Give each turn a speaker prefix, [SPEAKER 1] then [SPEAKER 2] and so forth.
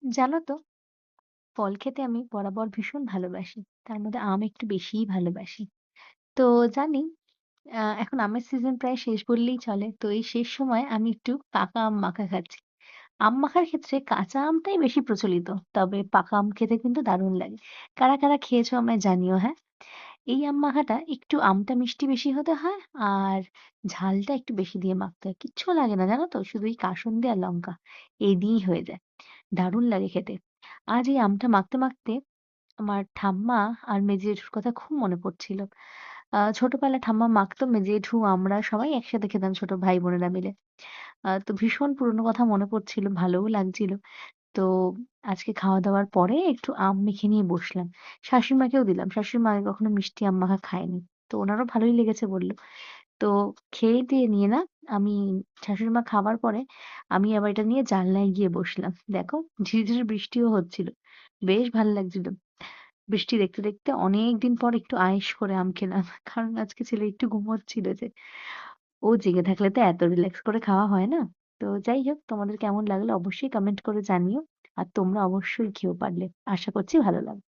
[SPEAKER 1] জানো তো, ফল খেতে আমি বরাবর ভীষণ ভালোবাসি। তার মধ্যে আম একটু বেশিই ভালোবাসি। তো জানি এখন আমের সিজন প্রায় শেষ বললেই চলে। তো এই শেষ সময়ে আমি একটু পাকা আম মাখা খাচ্ছি। আম মাখার ক্ষেত্রে কাঁচা আমটাই বেশি প্রচলিত। তবে পাকা আম খেতে কিন্তু দারুণ লাগে। কারা, কারা খেয়েছো আমায় জানিও, হ্যাঁ? এই আম মাখাটা একটু আমটা মিষ্টি বেশি হতে হয় আর ঝালটা একটু বেশি দিয়ে মাখতে হয়। কিচ্ছু লাগে না জানো তো? শুধু এই কাসুন্দি আর লঙ্কা। এই দিয়েই হয়ে যায়। দারুণ লাগে খেতে। আজ এই আমটা মাখতে, মাখতে আমার ঠাম্মা আর মেজো জেঠুর কথা খুব মনে পড়ছিল। ছোটবেলায় ঠাম্মা মাখতো, মেজো জেঠু আমরা সবাই একসাথে খেতাম ছোট ভাই-বোনেরা মিলে। তো ভীষণ পুরনো কথা মনে পড়ছিল, ভালোও লাগছিল। তো আজকে খাওয়া-দাওয়ার পরে একটু আম মেখে নিয়ে বসলাম। শাশুড়িমাকেও দিলাম। শাশুড়ি মা আগে কখনো মিষ্টি আম মাখা খায়নি। তো উনারও ভালোই লেগেছে বলল। তো খেয়ে দিয়ে নিয়ে না আমি শাশুড়ি মা খাবার পরে আমি আবার এটা নিয়ে জানলায় গিয়ে বসলাম। দেখো ঝিরি, ঝিরি বৃষ্টিও হচ্ছিল। বেশ ভাল লাগছিল। বৃষ্টি দেখতে, দেখতে অনেকদিন পর একটু আয়েশ করে আম খেলাম। কারণ আজকে ছেলে একটু ঘুমোচ্ছিল যে। ও জেগে থাকলে তো এত রিল্যাক্স করে খাওয়া হয় না। তো যাই হোক তোমাদের কেমন লাগলো অবশ্যই কমেন্ট করে জানিও। আর তোমরা অবশ্যই খেও পারলে। আশা করছি ভালো লাগবে।